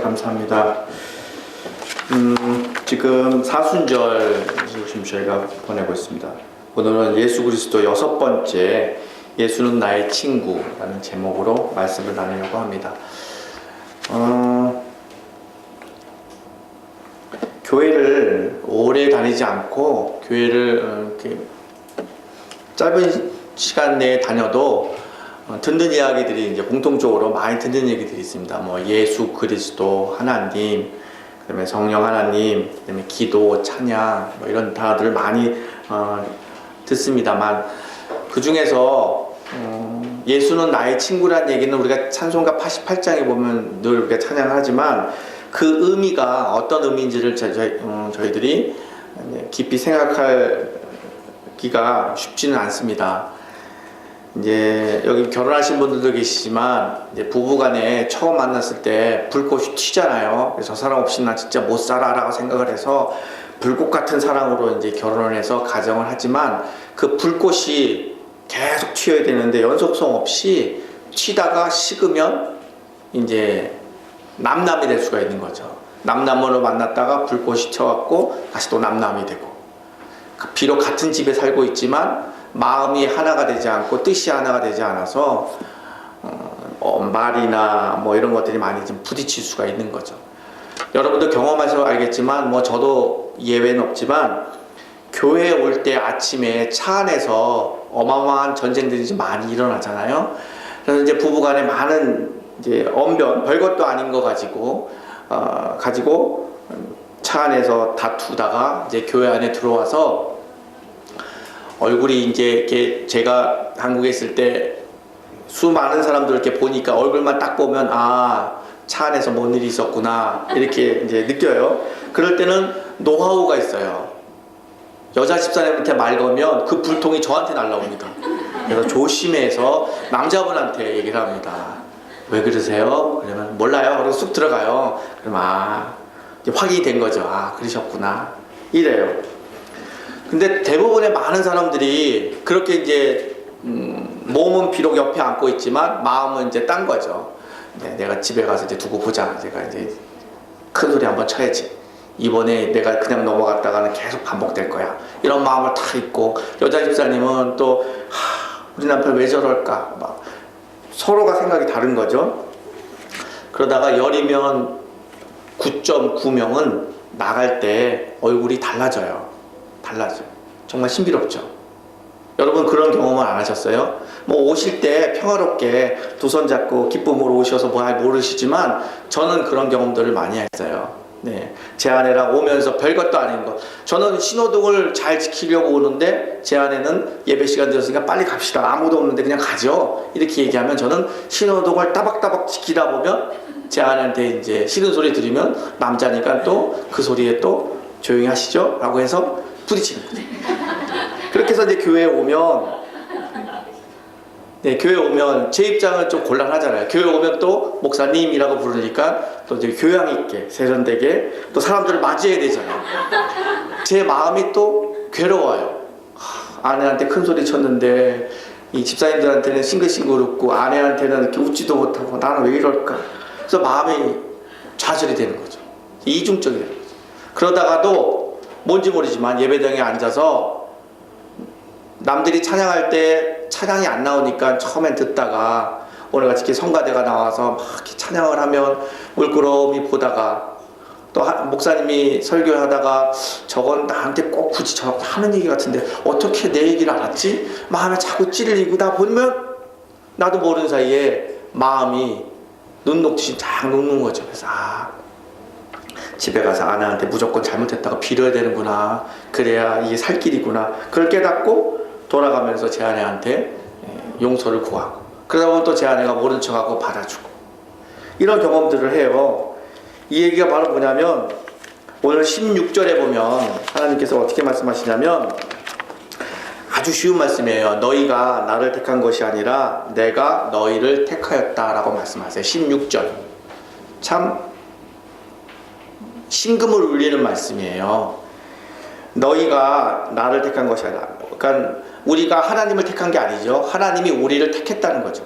감사합니다. 지금 사순절 지금 저희가 보내고 있습니다. 오늘은 예수 그리스도 6번째 예수는 나의 친구라는 제목으로 말씀을 나누려고 합니다. 교회를 오래 다니지 않고 교회를 이렇게 짧은 시간 내에 다녀도 듣는 이야기들이 이제 공통적으로 많이 듣는 얘기들이 있습니다. 뭐 예수 그리스도 하나님, 그다음에 성령 하나님, 그다음에 기도, 찬양 뭐 이런 단어들을 많이 듣습니다만 그 중에서 예수는 나의 친구란 얘기는 우리가 찬송가 88장에 보면 늘 우리가 찬양하지만 그 의미가 어떤 의미인지를 저희들이 깊이 생각하기가 쉽지는 않습니다. 이제 여기 결혼하신 분들도 계시지만 이제 부부간에 처음 만났을 때 불꽃이 튀잖아요. 그래서 저 사람 없이 나 진짜 못 살아라고 생각을 해서 불꽃 같은 사랑으로 이제 결혼을 해서 가정을 하지만 그 불꽃이 계속 튀어야 되는데 연속성 없이 튀다가 식으면 이제 남남이 될 수가 있는 거죠. 남남으로 만났다가 불꽃이 튀어갖고 다시 또 남남이 되고, 비록 같은 집에 살고 있지만 마음이 하나가 되지 않고 뜻이 하나가 되지 않아서 말이나 뭐 이런 것들이 많이 좀 부딪힐 수가 있는 거죠. 여러분도 경험하셔서 알겠지만 뭐 저도 예외는 없지만 교회에 올 때 아침에 차 안에서 어마어마한 전쟁들이 좀 많이 일어나잖아요. 그래서 이제 부부간에 많은 이제 언변, 별것도 아닌 거 가지고 차 안에서 다투다가 이제 교회 안에 들어와서 얼굴이 이제 이렇게 제가 한국에 있을 때 수많은 사람들 이렇게 보니까 얼굴만 딱 보면 차 안에서 뭔 일이 있었구나 이렇게 이제 느껴요. 그럴 때는 노하우가 있어요. 여자 집사님한테 말 걸면 그 불통이 저한테 날라옵니다. 그래서 조심해서 남자분한테 얘기를 합니다. 왜 그러세요? 그러면 몰라요. 그리고 쑥 들어가요. 그러면 이제 확인이 된 거죠. 그러셨구나. 이래요. 근데 대부분의 많은 사람들이 그렇게 이제 몸은 비록 옆에 앉고 있지만 마음은 이제 딴 거죠. 내가 집에 가서 이제 두고 보자. 제가 이제 큰 소리 한번 쳐야지. 이번에 내가 그냥 넘어갔다가는 계속 반복될 거야. 이런 마음을 다 있고, 여자 집사님은 또 우리 남편 왜 저럴까? 막 서로가 생각이 다른 거죠. 그러다가 열이면 9.9명은 나갈 때 얼굴이 달라져요. 정말 신비롭죠. 여러분 그런 경험은 안 하셨어요? 뭐 오실 때 평화롭게 두 손 잡고 기쁨으로 오셔서 뭐 모르시지만 저는 그런 경험들을 많이 했어요. 제 아내랑 오면서 별것도 아닌 거. 저는 신호등을 잘 지키려고 오는데 제 아내는 예배 시간 되었으니까 빨리 갑시다. 아무도 없는데 그냥 가죠. 이렇게 얘기하면 저는 신호등을 따박따박 지키다 보면 제 아내한테 이제 싫은 소리 들으면 남자니까 또 그 소리에 또 조용히 하시죠? 라고 해서 부딪히는 거죠. 그렇게 해서 이제 교회에 오면 제 입장은 좀 곤란하잖아요. 교회 오면 또 목사님이라고 부르니까 또 이제 교양 있게 세련되게 또 사람들을 맞이해야 되잖아요. 제 마음이 또 괴로워요. 아내한테 큰 소리 쳤는데 이 집사님들한테는 싱글싱글 웃고 아내한테는 이렇게 웃지도 못하고 나는 왜 이럴까? 그래서 마음이 좌절이 되는 거죠. 이중적이 되는 거죠. 그러다가도 뭔지 모르지만 예배당에 앉아서 남들이 찬양할 때 찬양이 안 나오니까 처음엔 듣다가 오늘같이 이렇게 성가대가 나와서 막 이렇게 찬양을 하면 물끄러미 보다가 또 목사님이 설교하다가 저건 나한테 꼭 굳이 저 하는 얘기 같은데 어떻게 내 얘기를 알았지? 마음에 자꾸 찔리고 다 보면 나도 모르는 사이에 마음이 눈 녹듯이 쫙 녹는 거죠. 그래서 집에 가서 아내한테 무조건 잘못했다고 빌어야 되는구나. 그래야 이게 살 길이구나. 그걸 깨닫고 돌아가면서 제 아내한테 용서를 구하고 그러다 보면 또 제 아내가 모른 척하고 받아주고 이런 경험들을 해요. 이 얘기가 바로 뭐냐면 오늘 16절에 보면 하나님께서 어떻게 말씀하시냐면 아주 쉬운 말씀이에요. 너희가 나를 택한 것이 아니라 내가 너희를 택하였다라고 말씀하세요. 16절 참 심금을 울리는 말씀이에요. 너희가 나를 택한 것이 아니라 그러니까 우리가 하나님을 택한 게 아니죠. 하나님이 우리를 택했다는 거죠.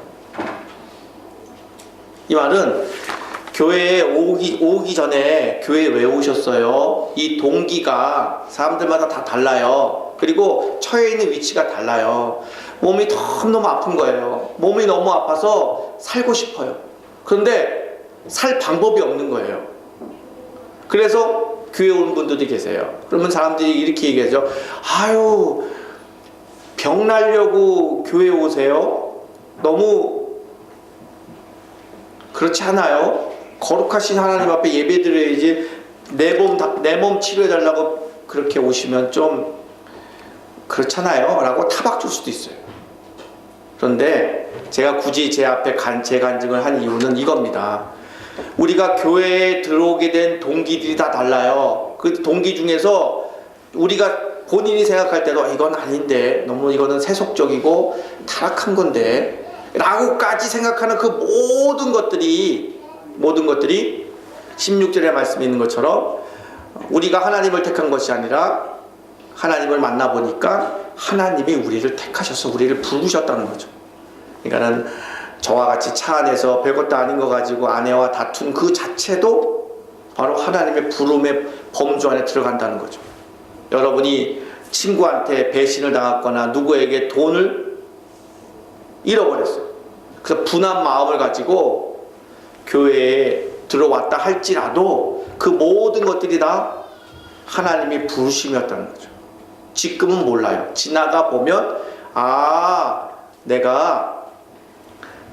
이 말은 교회에 오기 전에 교회에 왜 오셨어요? 이 동기가 사람들마다 다 달라요. 그리고 처해 있는 위치가 달라요. 몸이 너무너무 아픈 거예요. 몸이 너무 아파서 살고 싶어요. 그런데 살 방법이 없는 거예요. 그래서 교회에 오는 분들이 계세요. 그러면 사람들이 이렇게 얘기하죠. 병 날려고 교회에 오세요? 너무 그렇지 않아요? 거룩하신 하나님 앞에 예배 드려야지 내 몸 치료해달라고 그렇게 오시면 좀 그렇잖아요? 라고 타박 줄 수도 있어요. 그런데 제가 굳이 제 앞에 제 간증을 한 이유는 이겁니다. 우리가 교회에 들어오게 된 동기들이 다 달라요. 그 동기 중에서 우리가 본인이 생각할 때도 이건 아닌데 너무 이거는 세속적이고 타락한 건데 라고까지 생각하는 그 모든 것들이 16절에 말씀이 있는 것처럼 우리가 하나님을 택한 것이 아니라 하나님을 만나보니까 하나님이 우리를 택하셔서 우리를 부르셨다는 거죠. 그러니까는 저와 같이 차 안에서 별것도 아닌 거 가지고 아내와 다툰 그 자체도 바로 하나님의 부름의 범주 안에 들어간다는 거죠. 여러분이 친구한테 배신을 당했거나 누구에게 돈을 잃어버렸어요. 그래서 분한 마음을 가지고 교회에 들어왔다 할지라도 그 모든 것들이 다 하나님이 부르심이었다는 거죠. 지금은 몰라요. 지나가 보면 내가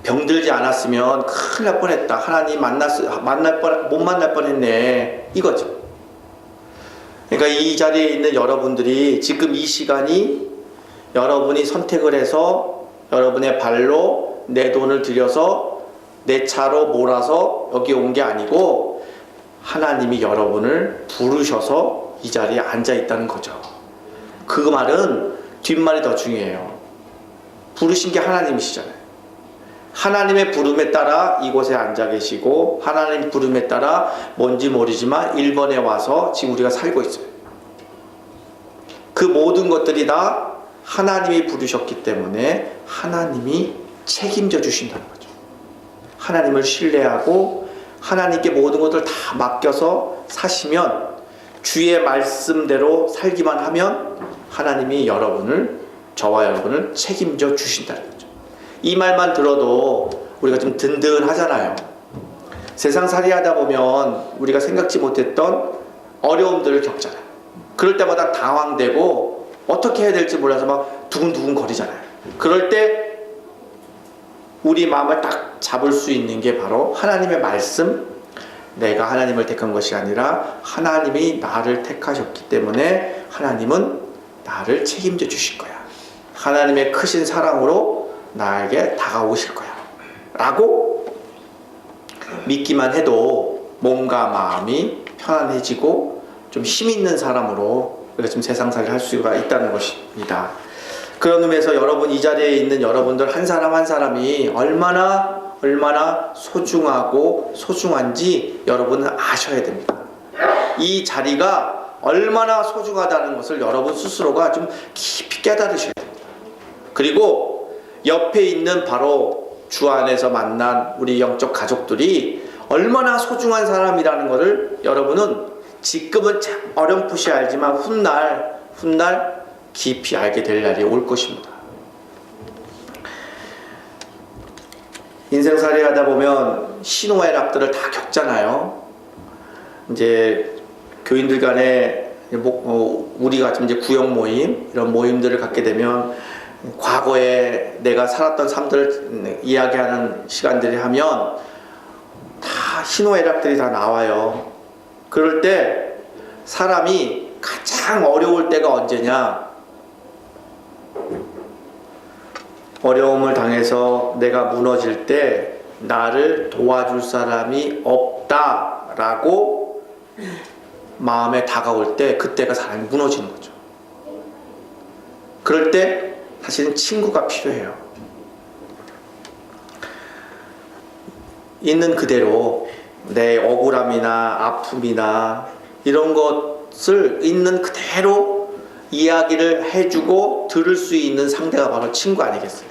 병들지 않았으면 큰일 날 뻔했다. 하나님 못 만날 뻔했네. 이거죠. 그러니까 이 자리에 있는 여러분들이 지금 이 시간이 여러분이 선택을 해서 여러분의 발로 내 돈을 들여서 내 차로 몰아서 여기 온 게 아니고 하나님이 여러분을 부르셔서 이 자리에 앉아 있다는 거죠. 그 말은 뒷말이 더 중요해요. 부르신 게 하나님이시잖아요. 하나님의 부름에 따라 이곳에 앉아 계시고 하나님 부름에 따라 뭔지 모르지만 1번에 와서 지금 우리가 살고 있어요. 그 모든 것들이 다 하나님이 부르셨기 때문에 하나님이 책임져 주신다는 거죠. 하나님을 신뢰하고 하나님께 모든 것을 다 맡겨서 사시면 주의 말씀대로 살기만 하면 하나님이 저와 여러분을 책임져 주신다는 거죠. 이 말만 들어도 우리가 좀 든든하잖아요. 세상살이 하다 보면 우리가 생각지 못했던 어려움들을 겪잖아요. 그럴 때마다 당황되고 어떻게 해야 될지 몰라서 막 두근두근 거리잖아요. 그럴 때 우리 마음을 딱 잡을 수 있는 게 바로 하나님의 말씀, 내가 하나님을 택한 것이 아니라 하나님이 나를 택하셨기 때문에 하나님은 나를 책임져 주실 거야. 하나님의 크신 사랑으로 나에게 다가오실 거야. 라고 믿기만 해도 몸과 마음이 편안해지고 좀 힘 있는 사람으로 우리가 지금 세상살이를 할 수가 있다는 것입니다. 그런 의미에서 여러분, 이 자리에 있는 여러분들 한 사람 한 사람이 얼마나 소중하고 소중한지 여러분은 아셔야 됩니다. 이 자리가 얼마나 소중하다는 것을 여러분 스스로가 좀 깊이 깨달으셔야 됩니다. 그리고 옆에 있는 바로 주 안에서 만난 우리 영적 가족들이 얼마나 소중한 사람이라는 것을 여러분은 지금은 어렴풋이 알지만 훗날 깊이 알게 될 날이 올 것입니다. 인생살이 하다 보면 희노애락들을 다 겪잖아요. 이제 교인들 간에 우리 같은 이제 구역 모임, 이런 모임들을 갖게 되면 과거에 내가 살았던 삶들을 이야기하는 시간들이 하면 다 희노애락들이 다 나와요. 그럴 때 사람이 가장 어려울 때가 언제냐? 어려움을 당해서 내가 무너질 때 나를 도와줄 사람이 없다라고 마음에 다가올 때, 그때가 사람이 무너지는 거죠. 그럴 때 사실은 친구가 필요해요. 있는 그대로 내 억울함이나 아픔이나 이런 것을 있는 그대로 이야기를 해주고 들을 수 있는 상대가 바로 친구 아니겠어요?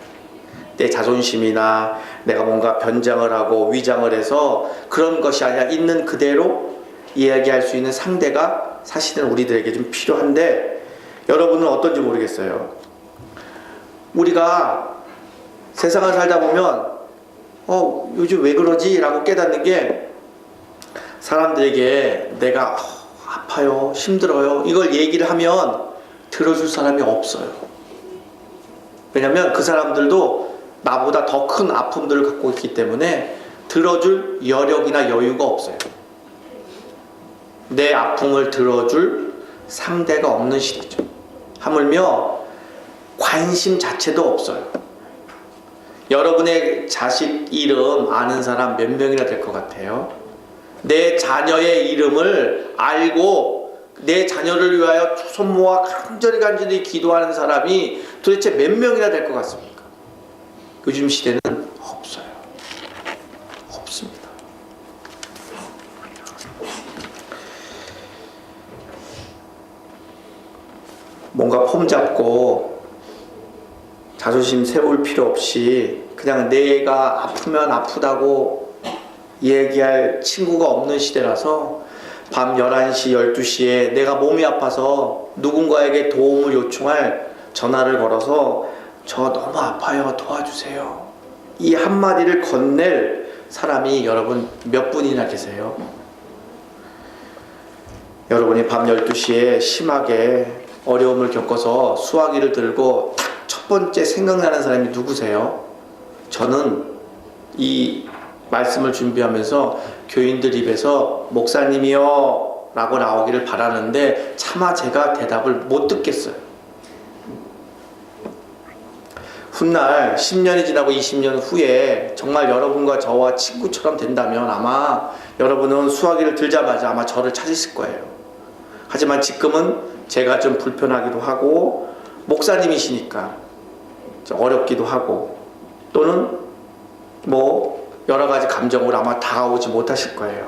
내 자존심이나 내가 뭔가 변장을 하고 위장을 해서 그런 것이 아니라 있는 그대로 이야기할 수 있는 상대가 사실은 우리들에게 좀 필요한데, 여러분은 어떤지 모르겠어요. 우리가 세상을 살다 보면 요즘 왜 그러지? 라고 깨닫는 게, 사람들에게 내가 아파요, 힘들어요, 이걸 얘기를 하면 들어줄 사람이 없어요. 왜냐면 그 사람들도 나보다 더 큰 아픔들을 갖고 있기 때문에 들어줄 여력이나 여유가 없어요. 내 아픔을 들어줄 상대가 없는 시대죠. 하물며 관심 자체도 없어요. 여러분의 자식 이름 아는 사람 몇 명이나 될 것 같아요? 내 자녀의 이름을 알고 내 자녀를 위하여 손 모아 간절히 기도하는 사람이 도대체 몇 명이나 될 것 같습니까? 요즘 시대는 없어요. 없습니다. 뭔가 폼 잡고 자존심 세울 필요 없이 그냥 내가 아프면 아프다고 얘기할 친구가 없는 시대라서 밤 11시, 12시에 내가 몸이 아파서 누군가에게 도움을 요청할 전화를 걸어서 저 너무 아파요, 도와주세요, 이 한마디를 건넬 사람이 여러분 몇 분이나 계세요? 여러분이 밤 12시에 심하게 어려움을 겪어서 수화기를 들고 딱 첫 번째 생각나는 사람이 누구세요? 저는 이 말씀을 준비하면서 교인들 입에서 목사님이요 라고 나오기를 바라는데 차마 제가 대답을 못 듣겠어요. 훗날 10년이 지나고 20년 후에 정말 여러분과 저와 친구처럼 된다면 아마 여러분은 수화기를 들자마자 아마 저를 찾으실 거예요. 하지만 지금은 제가 좀 불편하기도 하고 목사님이시니까 어렵기도 하고 또는 뭐 여러 가지 감정으로 아마 다가오지 못하실 거예요.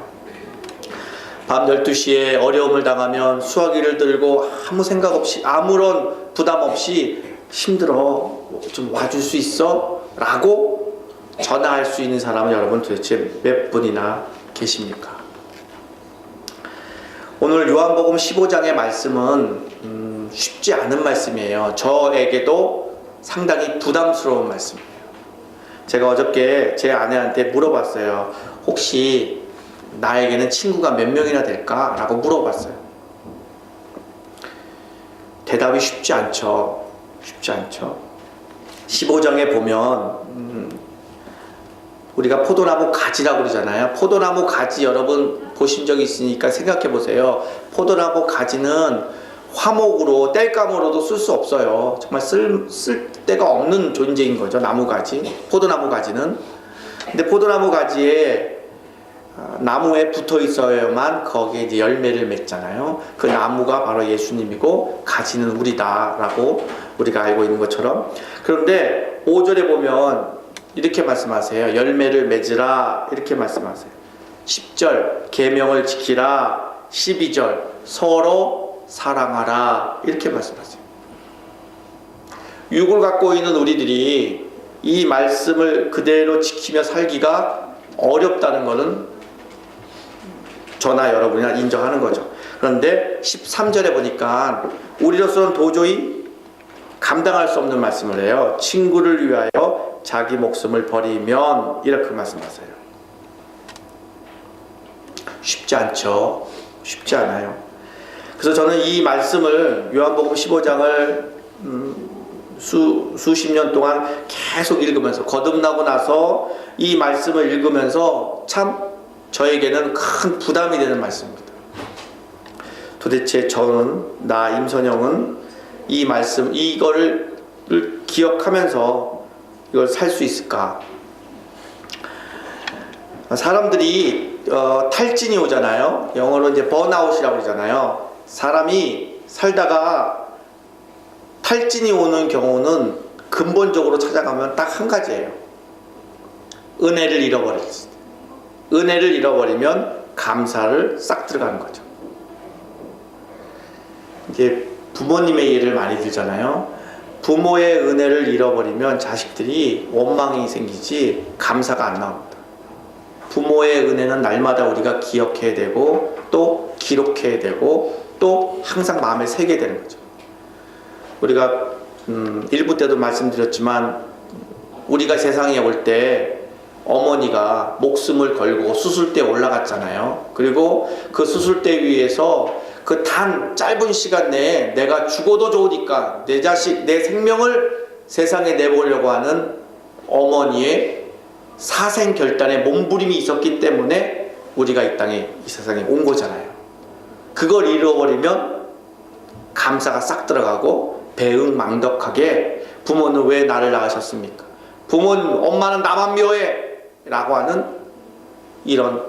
밤 12시에 어려움을 당하면 수화기를 들고 아무 생각 없이 아무런 부담 없이 힘들어 좀 와줄 수 있어? 라고 전화할 수 있는 사람은 여러분 도대체 몇 분이나 계십니까? 오늘 요한복음 15장의 말씀은 쉽지 않은 말씀이에요. 저에게도 상당히 부담스러운 말씀이에요. 제가 어저께 제 아내한테 물어봤어요. 혹시 나에게는 친구가 몇 명이나 될까? 라고 물어봤어요. 대답이 쉽지 않죠. 쉽지 않죠. 15장에 보면 우리가 포도나무 가지라고 그러잖아요. 포도나무 가지 여러분 보신 적이 있으니까 생각해 보세요. 포도나무 가지는 화목으로 땔감으로도 쓸 수 없어요. 정말 쓸 데가 없는 존재인 거죠. 나무가지, 포도나무 가지는. 근데 포도나무 가지에 나무에 붙어 있어야만 거기에 이제 열매를 맺잖아요. 그 나무가 바로 예수님이고 가지는 우리다라고 우리가 알고 있는 것처럼. 그런데 5절에 보면 이렇게 말씀하세요. 열매를 맺으라 이렇게 말씀하세요. 10절 계명을 지키라. 12절 서로 사랑하라 이렇게 말씀하세요. 육을 갖고 있는 우리들이 이 말씀을 그대로 지키며 살기가 어렵다는 것은 저나 여러분이나 인정하는 거죠. 그런데 13절에 보니까 우리로서는 도저히 감당할 수 없는 말씀을 해요. 친구를 위하여 자기 목숨을 버리면 이렇게 말씀하세요. 쉽지 않죠. 쉽지 않아요. 그래서 저는 이 말씀을 요한복음 15장을 수십 년 동안 계속 읽으면서 거듭나고 나서 이 말씀을 읽으면서 참 저에게는 큰 부담이 되는 말씀입니다. 도대체 저는 나 임선영은 이 말씀 이거를 기억하면서 이걸 살 수 있을까? 사람들이 탈진이 오잖아요. 영어로 이제 번아웃이라고 그러잖아요. 사람이 살다가 탈진이 오는 경우는 근본적으로 찾아가면 딱 한 가지예요. 은혜를 잃어버렸을 때. 은혜를 잃어버리면 감사를 싹 들어가는 거죠. 이제 부모님의 예를 많이 들잖아요. 부모의 은혜를 잃어버리면 자식들이 원망이 생기지 감사가 안 나옵니다. 부모의 은혜는 날마다 우리가 기억해야 되고 또 기록해야 되고 또 항상 마음에 새게 되는 거죠. 우리가 1부 때도 말씀드렸지만 우리가 세상에 올 때 어머니가 목숨을 걸고 수술대에 올라갔잖아요. 그리고 그 수술대 위에서 그 단 짧은 시간 내에 내가 죽어도 좋으니까 내 자식, 내 생명을 세상에 내보려고 하는 어머니의 사생결단에 몸부림이 있었기 때문에 우리가 이 땅에 이 세상에 온 거잖아요. 그걸 잃어버리면 감사가 싹 들어가고 배응망덕하게 부모는 왜 나를 낳으셨습니까? 부모는 엄마는 나만 미워해 라고 하는 이런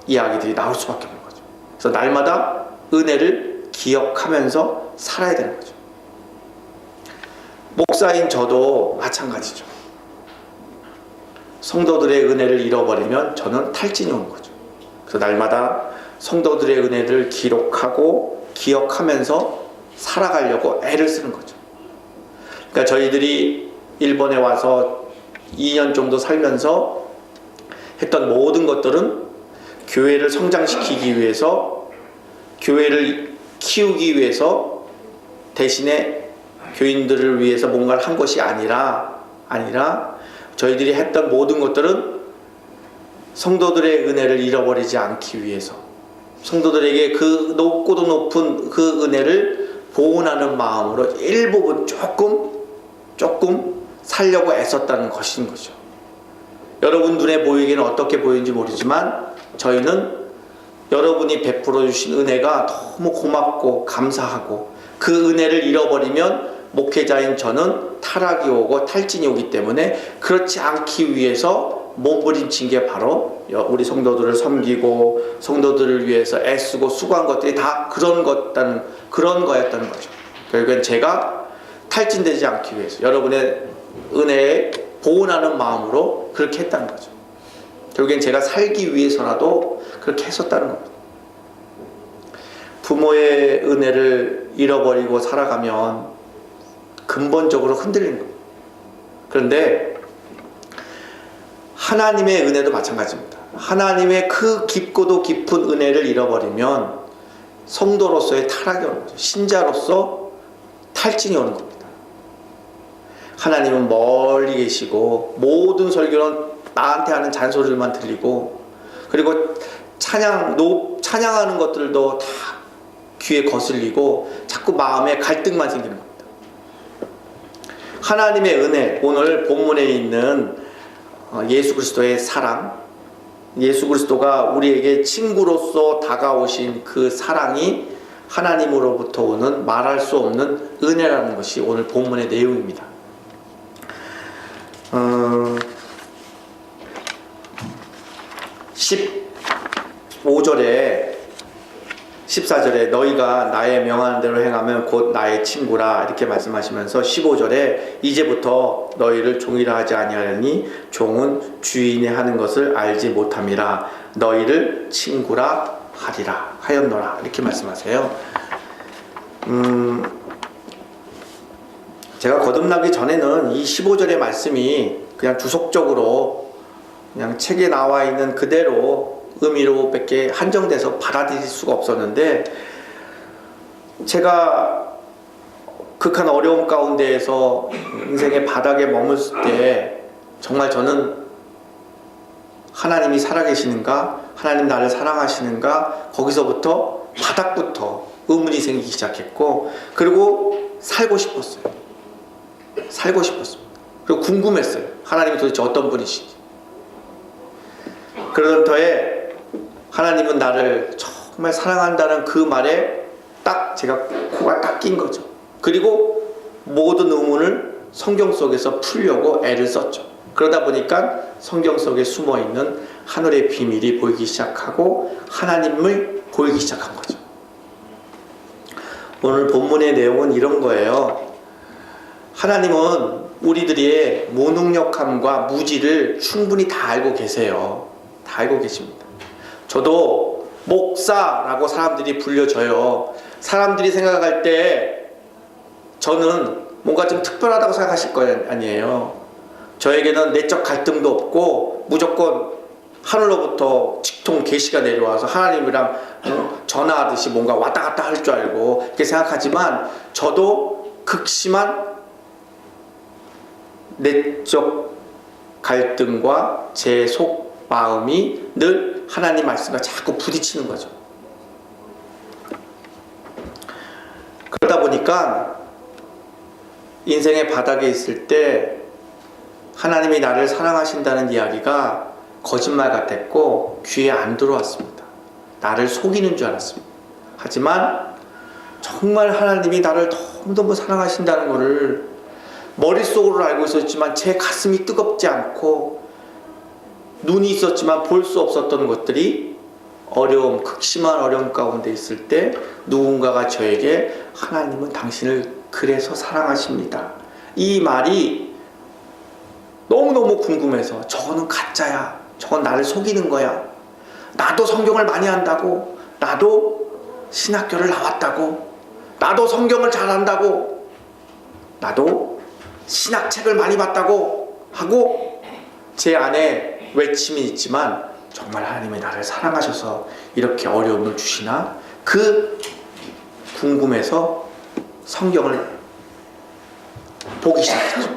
이야기들이 나올 수밖에 없는 거죠. 그래서 날마다 은혜를 기억하면서 살아야 되는 거죠. 목사인 저도 마찬가지죠. 성도들의 은혜를 잃어버리면 저는 탈진이 오는 거죠. 그래서 날마다 성도들의 은혜를 기록하고 기억하면서 살아가려고 애를 쓰는 거죠. 그러니까 저희들이 일본에 와서 2년 정도 살면서 했던 모든 것들은 교회를 성장시키기 위해서, 교회를 키우기 위해서, 대신에 교인들을 위해서 뭔가를 한 것이 아니라 저희들이 했던 모든 것들은 성도들의 은혜를 잃어버리지 않기 위해서, 성도들에게 그 높고도 높은 그 은혜를 보존하는 마음으로 일부분 조금 살려고 애썼다는 것인 거죠. 여러분 눈에 보이기는 어떻게 보이는지 모르지만 저희는 여러분이 베풀어 주신 은혜가 너무 고맙고 감사하고, 그 은혜를 잃어버리면 목회자인 저는 타락이 오고 탈진이 오기 때문에 그렇지 않기 위해서 몸부림친 게 바로 우리 성도들을 섬기고 성도들을 위해서 애쓰고 수고한 것들이 다 그런 거였다는 거죠. 결국엔 제가 탈진되지 않기 위해서 여러분의 은혜에 보존하는 마음으로 그렇게 했다는 거죠. 결국엔 제가 살기 위해서라도 그렇게 했었다는 겁니다. 부모의 은혜를 잃어버리고 살아가면 근본적으로 흔들리는 겁니다. 그런데 하나님의 은혜도 마찬가지입니다. 하나님의 그 깊고도 깊은 은혜를 잃어버리면 성도로서의 타락이 오는 거죠. 신자로서 탈진이 오는 겁니다. 하나님은 멀리 계시고 모든 설교는 나한테 하는 잔소리만 들리고, 그리고 찬양하는 것들도 다 귀에 거슬리고 자꾸 마음에 갈등만 생기는 겁니다. 하나님의 은혜, 오늘 본문에 있는 예수 그리스도의 사랑, 예수 그리스도가 우리에게 친구로서 다가오신 그 사랑이 하나님으로부터 오는 말할 수 없는 은혜라는 것이 오늘 본문의 내용입니다. 15절에 14절에 너희가 나의 명하는 대로 행하면 곧 나의 친구라 이렇게 말씀하시면서 15절에 이제부터 너희를 종이라 하지 아니하려니 종은 주인이 하는 것을 알지 못함이라 너희를 친구라 하리라 하였노라 이렇게 말씀하세요. 제가 거듭나기 전에는 이 15절의 말씀이 그냥 주속적으로 그냥 책에 나와 있는 그대로 의미로밖에 한정돼서 받아들일 수가 없었는데, 제가 극한 어려움 가운데에서 인생의 바닥에 머물렀을 때 정말 저는 하나님이 살아계시는가, 하나님 나를 사랑하시는가, 거기서부터 바닥부터 의문이 생기기 시작했고, 그리고 살고 싶었어요. 그리고 궁금했어요. 하나님이 도대체 어떤 분이신지. 그러던 터에 하나님은 나를 정말 사랑한다는 그 말에 딱 제가 코가 딱 낀 거죠. 그리고 모든 의문을 성경 속에서 풀려고 애를 썼죠. 그러다 보니까 성경 속에 숨어있는 하늘의 비밀이 보이기 시작하고 하나님을 보이기 시작한 거죠. 오늘 본문의 내용은 이런 거예요. 하나님은 우리들의 무능력함과 무지를 충분히 다 알고 계세요. 다 알고 계십니다. 저도 목사라고 사람들이 불려줘요. 사람들이 생각할 때 저는 뭔가 좀 특별하다고 생각하실 거 아니에요. 저에게는 내적 갈등도 없고 무조건 하늘로부터 직통 계시가 내려와서 하나님이랑 전화하듯이 뭔가 왔다 갔다 할 줄 알고 그렇게 생각하지만, 저도 극심한 내적 갈등과 제 속 마음이 늘 하나님 말씀과 자꾸 부딪히는 거죠. 그러다 보니까 인생의 바닥에 있을 때 하나님이 나를 사랑하신다는 이야기가 거짓말 같았고 귀에 안 들어왔습니다. 나를 속이는 줄 알았습니다. 하지만 정말 하나님이 나를 너무너무 사랑하신다는 것을 머릿속으로 알고 있었지만 제 가슴이 뜨겁지 않고 눈이 있었지만 볼 수 없었던 것들이 극심한 어려움 가운데 있을 때 누군가가 저에게 하나님은 당신을 그래서 사랑하십니다, 이 말이 너무너무 궁금해서, 저거는 가짜야, 저건 나를 속이는 거야, 나도 성경을 많이 한다고, 나도 신학교를 나왔다고, 나도 성경을 잘한다고, 나도 신학책을 많이 봤다고 하고 제 안에 외침이 있지만 정말 하나님이 나를 사랑하셔서 이렇게 어려움을 주시나, 그 궁금해서 성경을 보기 시작했죠.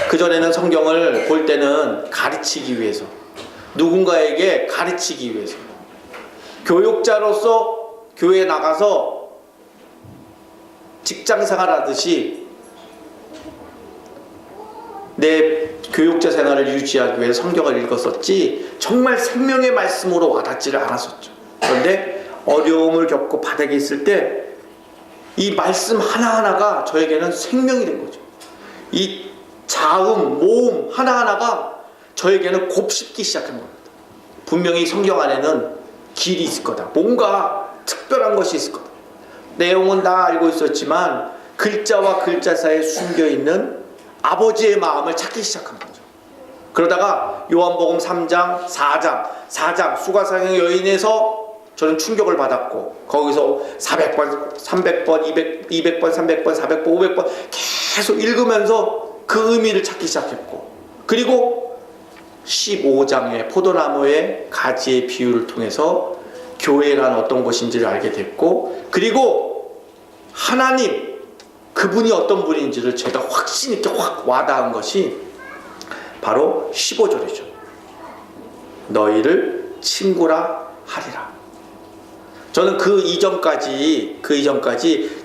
그전에는 성경을 볼 때는 가르치기 위해서, 누군가에게 가르치기 위해서, 교육자로서 교회에 나가서 직장생활 하듯이 내 교육자 생활을 유지하기 위해 성경을 읽었었지 정말 생명의 말씀으로 와닿지를 않았었죠. 그런데 어려움을 겪고 바닥에 있을 때 이 말씀 하나하나가 저에게는 생명이 된 거죠. 이 자음, 모음 하나하나가 저에게는 곱씹기 시작한 겁니다. 분명히 성경 안에는 길이 있을 거다. 뭔가 특별한 것이 있을 거다. 내용은 다 알고 있었지만 글자와 글자 사이에 숨겨있는 아버지의 마음을 찾기 시작한 거죠. 그러다가 요한복음 3장, 4장 수가상의 여인에서 저는 충격을 받았고, 거기서 400번, 300번, 200번, 300번, 400번, 500번 계속 읽으면서 그 의미를 찾기 시작했고, 그리고 15장의 포도나무의 가지의 비유를 통해서 교회란 어떤 것인지를 알게 됐고, 그리고 하나님, 그분이 어떤 분인지를 제가 확신 있게 확 와닿은 것이 바로 15절이죠. 너희를 친구라 하리라. 저는 그 이전까지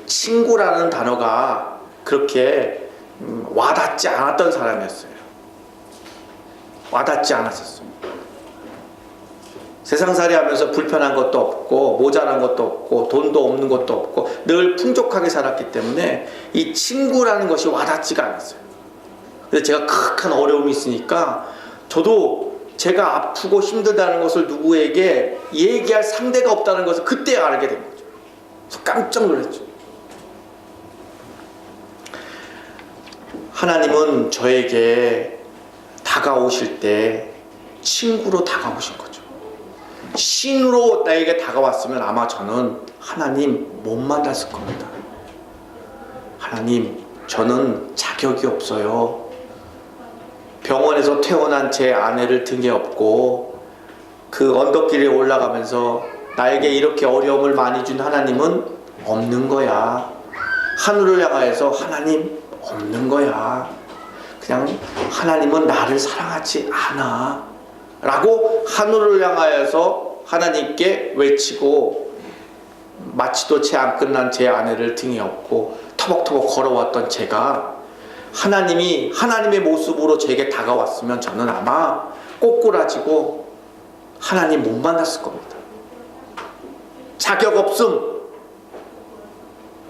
친구라는 단어가 그렇게 와닿지 않았던 사람이었어요. 와닿지 않았었어요. 세상살이 하면서 불편한 것도 없고 모자란 것도 없고 돈도 없는 것도 없고 늘 풍족하게 살았기 때문에 이 친구라는 것이 와닿지가 않았어요. 근데 제가 큰 어려움이 있으니까 저도 제가 아프고 힘들다는 것을 누구에게 얘기할 상대가 없다는 것을 그때 알게 된 거죠. 그래서 깜짝 놀랐죠. 하나님은 저에게 다가오실 때 친구로 다가오신 거죠. 신으로 나에게 다가왔으면 아마 저는 하나님 못 만났을 겁니다. 하나님, 저는 자격이 없어요. 병원에서 퇴원한 제 아내를 등에 업고 그 언덕길에 올라가면서 나에게 이렇게 어려움을 많이 준 하나님은 없는 거야. 하늘을 향하여서 하나님 없는 거야. 그냥 하나님은 나를 사랑하지 않아 라고 하늘을 향하여서 하나님께 외치고, 마치도 채 안 끝난 제 아내를 등에 업고 터벅터벅 걸어왔던 제가 하나님의 모습으로 제게 다가왔으면 저는 아마 꼬꾸라지고 하나님 못 만났을 겁니다. 자격 없음,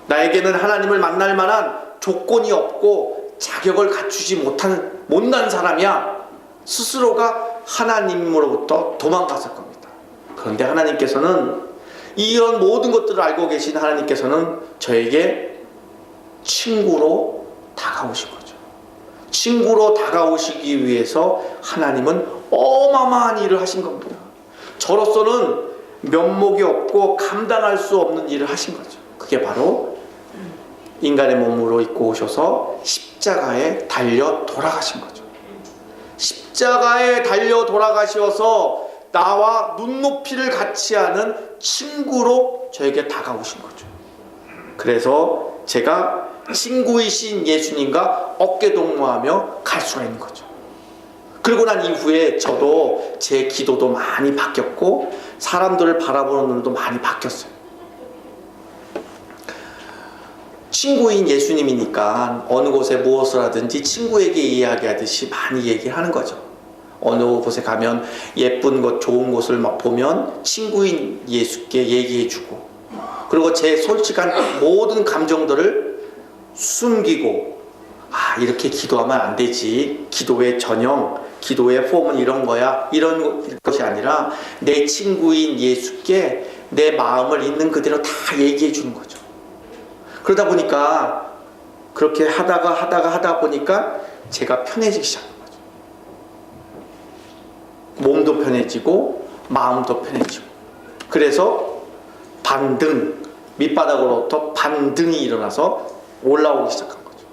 나에게는 하나님을 만날 만한 조건이 없고 자격을 갖추지 못한 못난 사람이야, 스스로가 하나님으로부터 도망갔을 겁니다. 그런데 하나님께서는, 이런 모든 것들을 알고 계신 하나님께서는 저에게 친구로 다가오신 거죠. 친구로 다가오시기 위해서 하나님은 어마어마한 일을 하신 겁니다. 저로서는 면목이 없고 감당할 수 없는 일을 하신 거죠. 그게 바로 인간의 몸으로 입고 오셔서 십자가에 달려 돌아가신 거죠. 십자가에 달려 돌아가셔서 나와 눈높이를 같이 하는 친구로 저에게 다가오신 거죠. 그래서 제가 친구이신 예수님과 어깨동무하며 갈 수가 있는 거죠. 그리고 난 이후에 저도 제 기도도 많이 바뀌었고 사람들을 바라보는 눈도 많이 바뀌었어요. 친구인 예수님이니까 어느 곳에 무엇을 하든지 친구에게 이야기하듯이 많이 얘기하는 거죠. 어느 곳에 가면 예쁜 것, 좋은 곳을 막 보면 친구인 예수께 얘기해주고, 그리고 제 솔직한 모든 감정들을 숨기고, 이렇게 기도하면 안 되지, 기도의 전형, 기도의 폼은 이런 거야, 이런 것이 아니라 내 친구인 예수께 내 마음을 있는 그대로 다 얘기해 주는 거죠. 그러다 보니까 그렇게 하다 보니까 제가 편해지기 시작한 거죠. 몸도 편해지고 마음도 편해지고, 그래서 반등, 밑바닥으로부터 반등이 일어나서 올라오기 시작한 거죠.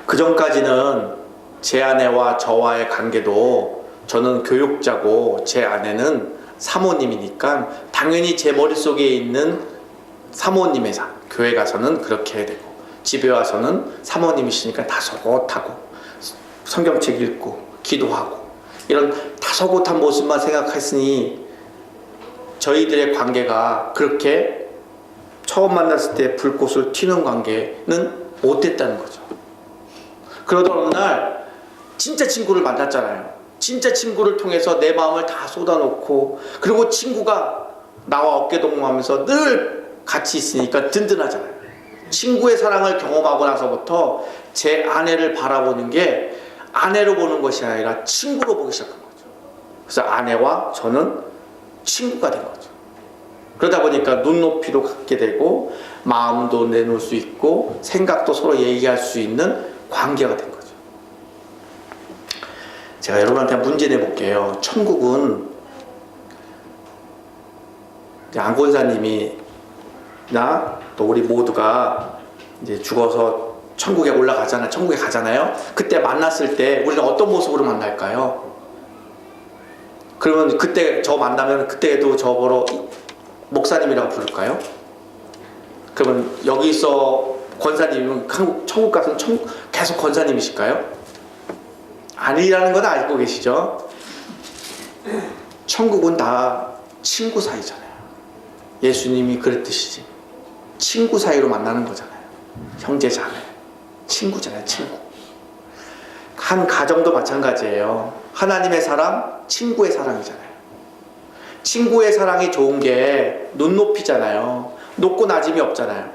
그 전까지는 제 아내와 저와의 관계도, 저는 교육자고 제 아내는 사모님이니까 당연히 제 머릿속에 있는 사모님의 교회 가서는 그렇게 해야 되고, 집에 와서는 사모님이시니까 다소곳하고 성경책 읽고 기도하고 이런 다소곳한 모습만 생각했으니 저희들의 관계가 그렇게 처음 만났을 때 불꽃을 튀는 관계는 못됐다는 거죠. 그러던 어느 날 진짜 친구를 만났잖아요. 진짜 친구를 통해서 내 마음을 다 쏟아놓고, 그리고 친구가 나와 어깨동무하면서 늘 같이 있으니까 든든하잖아요. 친구의 사랑을 경험하고 나서부터 제 아내를 바라보는 게 아내로 보는 것이 아니라 친구로 보기 시작한 거죠. 그래서 아내와 저는 친구가 된 거죠. 그러다 보니까 눈높이도 갖게 되고 마음도 내놓을 수 있고 생각도 서로 얘기할 수 있는 관계가 된 거죠. 제가 여러분한테 문제 내볼게요. 천국은 안 권사님이나 또 우리 모두가 이제 죽어서 천국에 올라가잖아요. 천국에 가잖아요. 그때 만났을 때 우리는 어떤 모습으로 만날까요? 그러면 그때 저 만나면 그때도 저보러 목사님이라고 부를까요? 그러면 여기서 권사님이면 천국 가서는 계속 권사님이실까요? 아니라는 건 알고 계시죠? 천국은 다 친구 사이잖아요. 예수님이 그랬듯이 친구 사이로 만나는 거잖아요. 형제 자매, 친구잖아요. 친구. 한 가정도 마찬가지예요. 하나님의 사랑, 친구의 사랑이잖아요. 친구의 사랑이 좋은 게 눈높이잖아요. 높고 낮음이 없잖아요.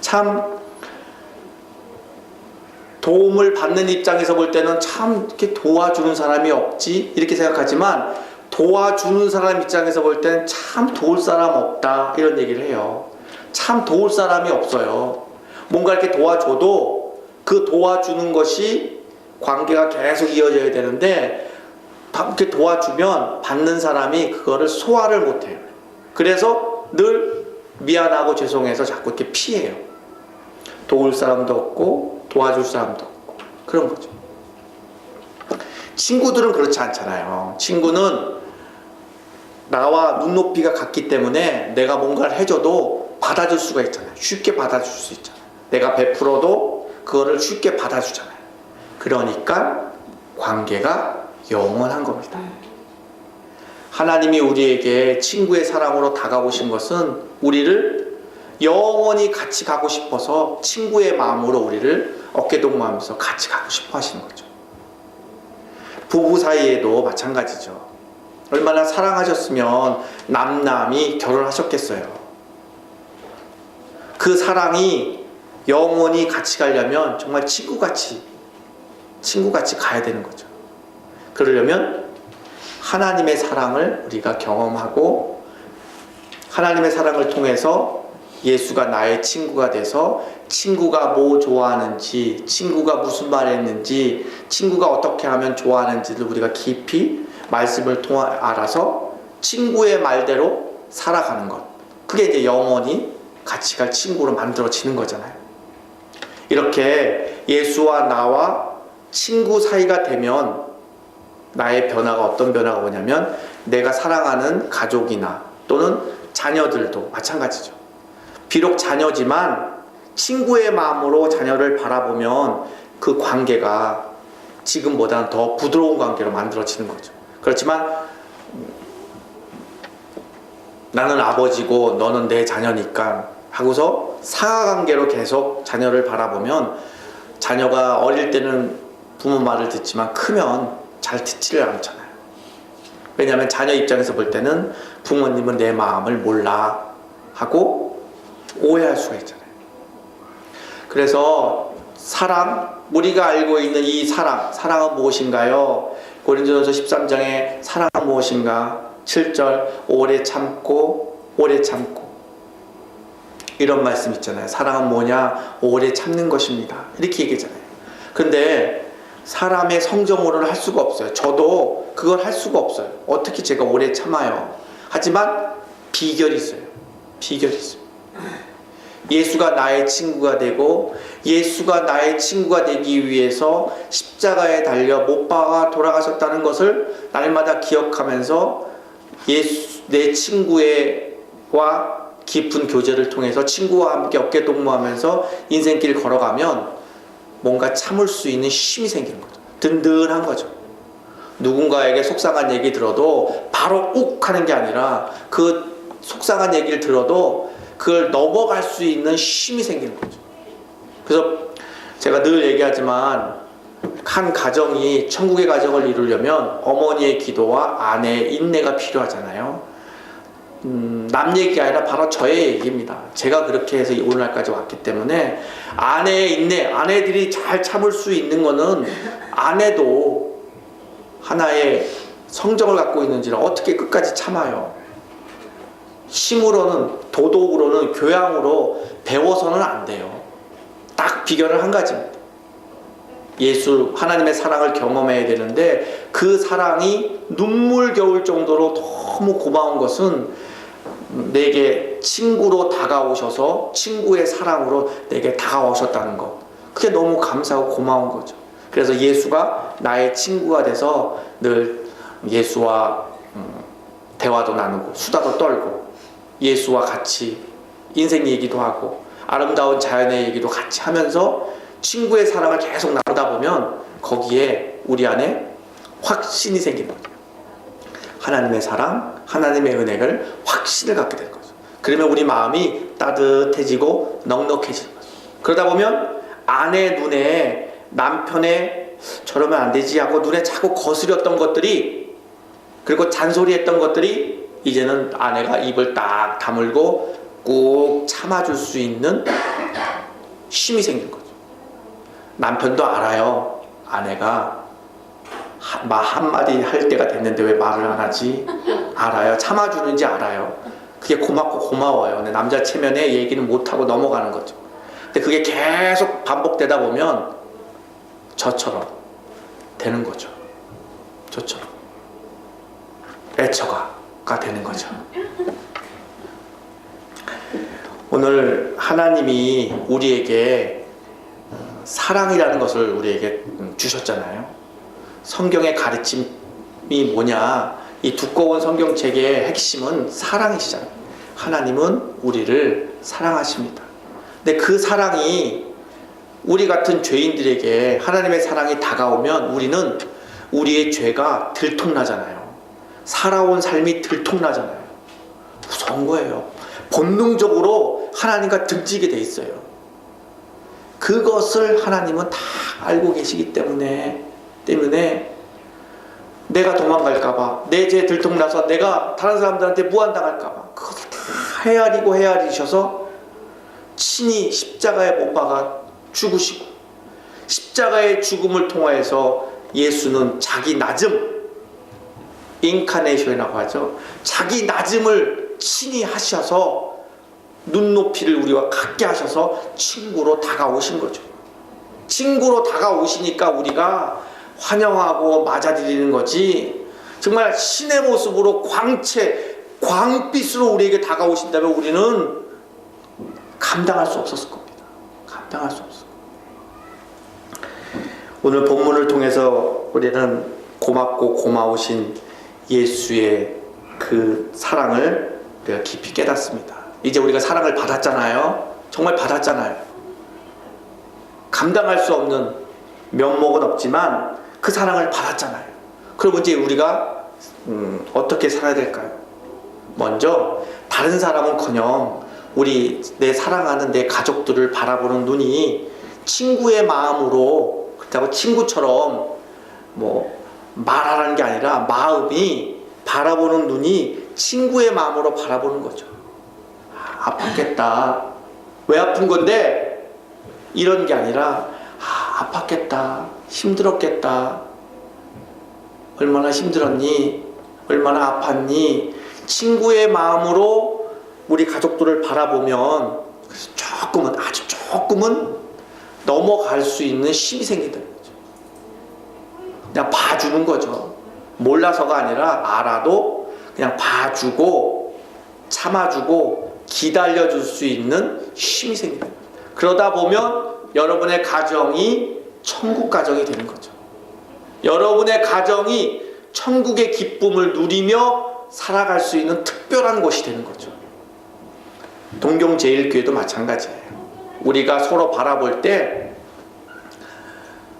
참 도움을 받는 입장에서 볼 때는 참 이렇게 도와주는 사람이 없지 이렇게 생각하지만, 도와주는 사람 입장에서 볼 때는 참 도울 사람 없다 이런 얘기를 해요. 참 도울 사람이 없어요. 뭔가 이렇게 도와줘도 그 도와주는 것이 관계가 계속 이어져야 되는데, 이렇게 도와주면 받는 사람이 그거를 소화를 못해요. 그래서 늘 미안하고 죄송해서 자꾸 이렇게 피해요. 도울 사람도 없고 도와줄 사람도 없고 그런 거죠. 친구들은 그렇지 않잖아요. 친구는 나와 눈높이가 같기 때문에 내가 뭔가를 해줘도 받아줄 수가 있잖아요. 쉽게 받아줄 수 있잖아요. 내가 베풀어도 그거를 쉽게 받아주잖아요. 그러니까 관계가 영원한 겁니다. 하나님이 우리에게 친구의 사랑으로 다가오신 것은 우리를 영원히 같이 가고 싶어서 친구의 마음으로 우리를 어깨동무하면서 같이 가고 싶어 하시는 거죠. 부부 사이에도 마찬가지죠. 얼마나 사랑하셨으면 남남이 결혼하셨겠어요. 그 사랑이 영원히 같이 가려면 정말 친구같이 가야 되는 거죠. 그러려면 하나님의 사랑을 우리가 경험하고, 하나님의 사랑을 통해서 예수가 나의 친구가 돼서 친구가 뭐 좋아하는지, 친구가 무슨 말 했는지, 친구가 어떻게 하면 좋아하는지를 우리가 깊이 말씀을 통해 알아서 친구의 말대로 살아가는 것, 그게 이제 영원히 같이 갈 친구로 만들어지는 거잖아요. 이렇게 예수와 나와 친구 사이가 되면 나의 변화가 어떤 변화가 오냐면, 내가 사랑하는 가족이나 또는 자녀들도 마찬가지죠. 비록 자녀지만 친구의 마음으로 자녀를 바라보면 그 관계가 지금보다는 더 부드러운 관계로 만들어지는 거죠. 그렇지만 나는 아버지고 너는 내 자녀니까 하고서 상하관계로 계속 자녀를 바라보면 자녀가 어릴 때는 부모 말을 듣지만 크면 잘 듣지를 않잖아요. 왜냐하면 자녀 입장에서 볼 때는 부모님은 내 마음을 몰라 하고 오해할 수가 있잖아요. 그래서 사랑, 우리가 알고 있는 이 사랑은 무엇인가요? 고린도전서 13장에 사랑은 무엇인가? 7절, 오래 참고 이런 말씀 있잖아요. 사랑은 뭐냐? 오래 참는 것입니다. 이렇게 얘기하잖아요. 근데 사람의 성정으로는 할 수가 없어요. 저도 그걸 할 수가 없어요. 어떻게 제가 오래 참아요? 하지만 비결이 있어요. 예수가 나의 친구가 되고, 예수가 나의 친구가 되기 위해서 십자가에 달려 못 박아 돌아가셨다는 것을 날마다 기억하면서 내 친구와 깊은 교제를 통해서 친구와 함께 어깨 동무하면서 인생길 걸어가면 뭔가 참을 수 있는 힘이 생기는 거죠. 든든한 거죠. 누군가에게 속상한 얘기 들어도 바로 욱 하는 게 아니라 그 속상한 얘기를 들어도 그걸 넘어갈 수 있는 힘이 생기는 거죠. 그래서 제가 늘 얘기하지만 한 가정이 천국의 가정을 이루려면 어머니의 기도와 아내의 인내가 필요하잖아요. 남 얘기가 아니라 바로 저의 얘기입니다. 제가 그렇게 해서 오늘날까지 왔기 때문에 아내의 인내, 아내들이 잘 참을 수 있는 거는 아내도 하나의 성정을 갖고 있는지라 어떻게 끝까지 참아요. 힘으로는, 도덕으로는, 교양으로 배워서는 안 돼요. 딱 비결은 한 가지입니다. 예수, 하나님의 사랑을 경험해야 되는데 그 사랑이 눈물겨울 정도로 너무 고마운 것은 내게 친구로 다가오셔서 친구의 사랑으로 내게 다가오셨다는 것. 그게 너무 감사하고 고마운 거죠. 그래서 예수가 나의 친구가 돼서 늘 예수와 대화도 나누고 수다도 떨고 예수와 같이 인생 얘기도 하고 아름다운 자연의 얘기도 같이 하면서 친구의 사랑을 계속 나누다 보면 거기에 우리 안에 확신이 생기는 거죠. 하나님의 사랑, 하나님의 은혜를 확신을 갖게 되는 거죠. 그러면 우리 마음이 따뜻해지고 넉넉해지는 거죠. 그러다 보면 아내 눈에 남편의 저러면 안 되지 하고 눈에 자꾸 거스렸던 것들이 그리고 잔소리했던 것들이 이제는 아내가 입을 딱 다물고 꾹 참아줄 수 있는 힘이 생긴 거죠. 남편도 알아요. 아내가 한마디 할 때가 됐는데 왜 말을 안 하지? 알아요. 참아주는지 알아요. 그게 고맙고 고마워요. 근데 남자 체면에 얘기는 못하고 넘어가는 거죠. 근데 그게 계속 반복되다 보면 저처럼 되는 거죠. 저처럼 애처가가 되는 거죠. 오늘 하나님이 우리에게 사랑이라는 것을 우리에게 주셨잖아요. 성경의 가르침이 뭐냐? 이 두꺼운 성경책의 핵심은 사랑이시잖아요. 하나님은 우리를 사랑하십니다. 근데 그 사랑이 우리 같은 죄인들에게 하나님의 사랑이 다가오면 우리는 우리의 죄가 들통나잖아요. 살아온 삶이 들통나잖아요. 무서운 거예요. 본능적으로 하나님과 등지게 돼 있어요. 그것을 하나님은 다 알고 계시기 때문에 내가 도망갈까봐, 내 죄 들통나서 내가 다른 사람들한테 무한당할까봐 그것을 다 헤아리셔서 친히 십자가에 못 박아 죽으시고 십자가의 죽음을 통하여서 예수는 자기 낮음, 인카네이션이라고 하죠. 자기 낮음을 친히 하셔서 눈높이를 우리와 같게 하셔서 친구로 다가오신 거죠. 친구로 다가오시니까 우리가 환영하고 맞아들이는 거지, 정말 신의 모습으로 광빛으로 우리에게 다가오신다면 우리는 감당할 수 없었을 겁니다. 감당할 수 없어요. 오늘 본문을 통해서 우리는 고맙고 고마우신 예수의 그 사랑을 우리가 깊이 깨닫습니다. 이제 우리가 사랑을 받았잖아요. 정말 받았잖아요. 감당할 수 없는 면목은 없지만 그 사랑을 받았잖아요. 그럼 이제 우리가 어떻게 살아야 될까요? 먼저 다른 사람은커녕 내 사랑하는 내 가족들을 바라보는 눈이 친구의 마음으로, 그렇다고 친구처럼 말하는 게 아니라 마음이 바라보는 눈이 친구의 마음으로 바라보는 거죠. 아팠겠다. 왜 아픈 건데? 이런 게 아니라 아팠겠다. 힘들었겠다. 얼마나 힘들었니? 얼마나 아팠니? 친구의 마음으로 우리 가족들을 바라보면 아주 조금은 넘어갈 수 있는 힘이 생긴다는 거죠. 그냥 봐주는 거죠. 몰라서가 아니라 알아도 그냥 봐주고 참아주고 기다려줄 수 있는 힘이 생깁니다. 그러다 보면 여러분의 가정이 천국 가정이 되는 거죠. 여러분의 가정이 천국의 기쁨을 누리며 살아갈 수 있는 특별한 곳이 되는 거죠. 동경제일교회도 마찬가지예요. 우리가 서로 바라볼 때,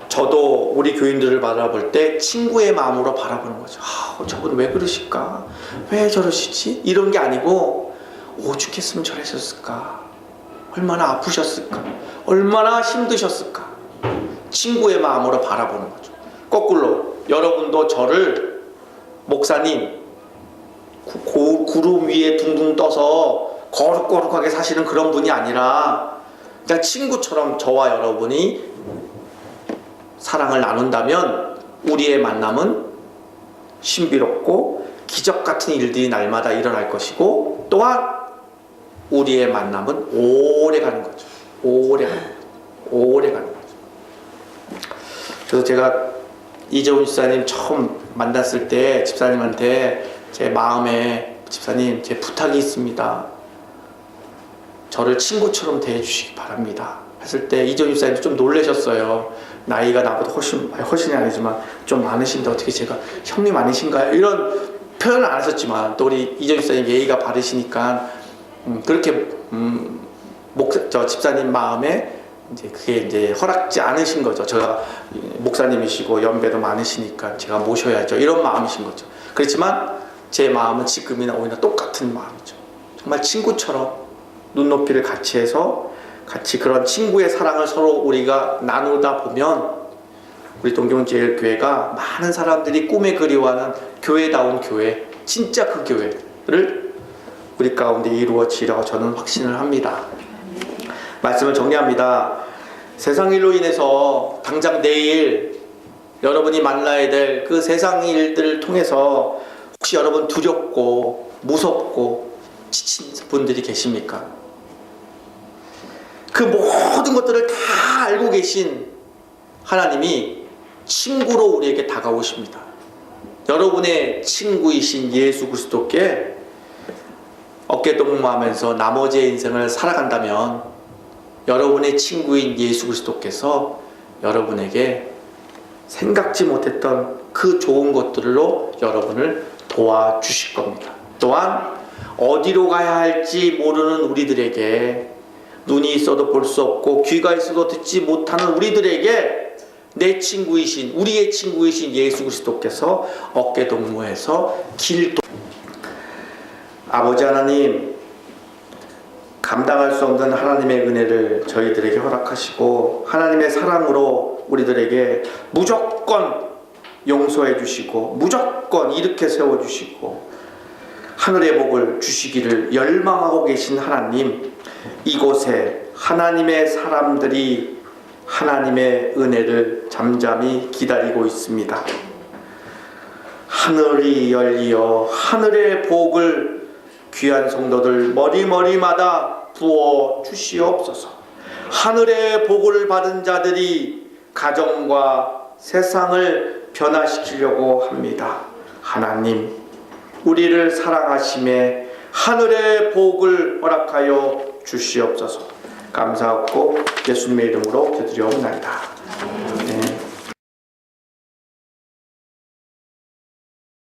저도 우리 교인들을 바라볼 때 친구의 마음으로 바라보는 거죠. 저분 왜 그러실까? 왜 저러시지? 이런 게 아니고, 오죽했으면 저랬을까? 얼마나 아프셨을까? 얼마나 힘드셨을까? 친구의 마음으로 바라보는 거죠. 거꾸로 여러분도 저를 목사님 구름 위에 둥둥 떠서 거룩거룩하게 사시는 그런 분이 아니라 그냥 친구처럼 저와 여러분이 사랑을 나눈다면 우리의 만남은 신비롭고 기적 같은 일들이 날마다 일어날 것이고, 또한 우리의 만남은 오래 가는 거죠. 오래 가는 거죠. 오래 가는 거죠. 그래서 제가 이재훈 집사님 처음 만났을 때 집사님한테 제 마음에, 집사님 제 부탁이 있습니다. 저를 친구처럼 대해주시기 바랍니다. 했을 때 이재훈 집사님도 좀 놀라셨어요. 나이가 나보다 훨씬이 아니지만 좀 많으신데 어떻게 제가 형님 아니신가요? 이런 표현을 안 하셨지만 또 우리 이재훈 집사님 예의가 바르시니까 그렇게 저 집사님 마음에 이제 그게 이제 허락지 않으신 거죠. 제가 목사님이시고 연배도 많으시니까 제가 모셔야죠. 이런 마음이신 거죠. 그렇지만 제 마음은 지금이나 오히려 똑같은 마음이죠. 정말 친구처럼 눈높이를 같이 해서 같이 그런 친구의 사랑을 서로 우리가 나누다 보면 우리 동경제일교회가 많은 사람들이 꿈에 그리워하는 교회다운 교회, 진짜 그 교회를 우리 가운데 이루어지리라고 저는 확신을 합니다. 말씀을 정리합니다. 세상 일로 인해서 당장 내일 여러분이 만나야 될 그 세상 일들을 통해서 혹시 여러분 두렵고 무섭고 지친 분들이 계십니까? 그 모든 것들을 다 알고 계신 하나님이 친구로 우리에게 다가오십니다. 여러분의 친구이신 예수 그리스도께 어깨동무하면서 나머지의 인생을 살아간다면 여러분의 친구인 예수 그리스도께서 여러분에게 생각지 못했던 그 좋은 것들로 여러분을 도와주실 겁니다. 또한 어디로 가야 할지 모르는 우리들에게, 눈이 있어도 볼 수 없고 귀가 있어도 듣지 못하는 우리들에게 내 친구이신, 우리의 친구이신 예수 그리스도께서 어깨동무해서 아버지 하나님, 감당할 수 없는 하나님의 은혜를 저희들에게 허락하시고 하나님의 사랑으로 우리들에게 무조건 용서해 주시고 무조건 일으켜 세워 주시고 하늘의 복을 주시기를 열망하고 계신 하나님, 이곳에 하나님의 사람들이 하나님의 은혜를 잠잠히 기다리고 있습니다. 하늘이 열리어 하늘의 복을 귀한 성도들 머리머리마다 부어 주시옵소서. 하늘의 복을 받은 자들이 가정과 세상을 변화시키려고 합니다. 하나님, 우리를 사랑하심에 하늘의 복을 허락하여 주시옵소서. 감사하고 예수님의 이름으로 기도드리옵나이다.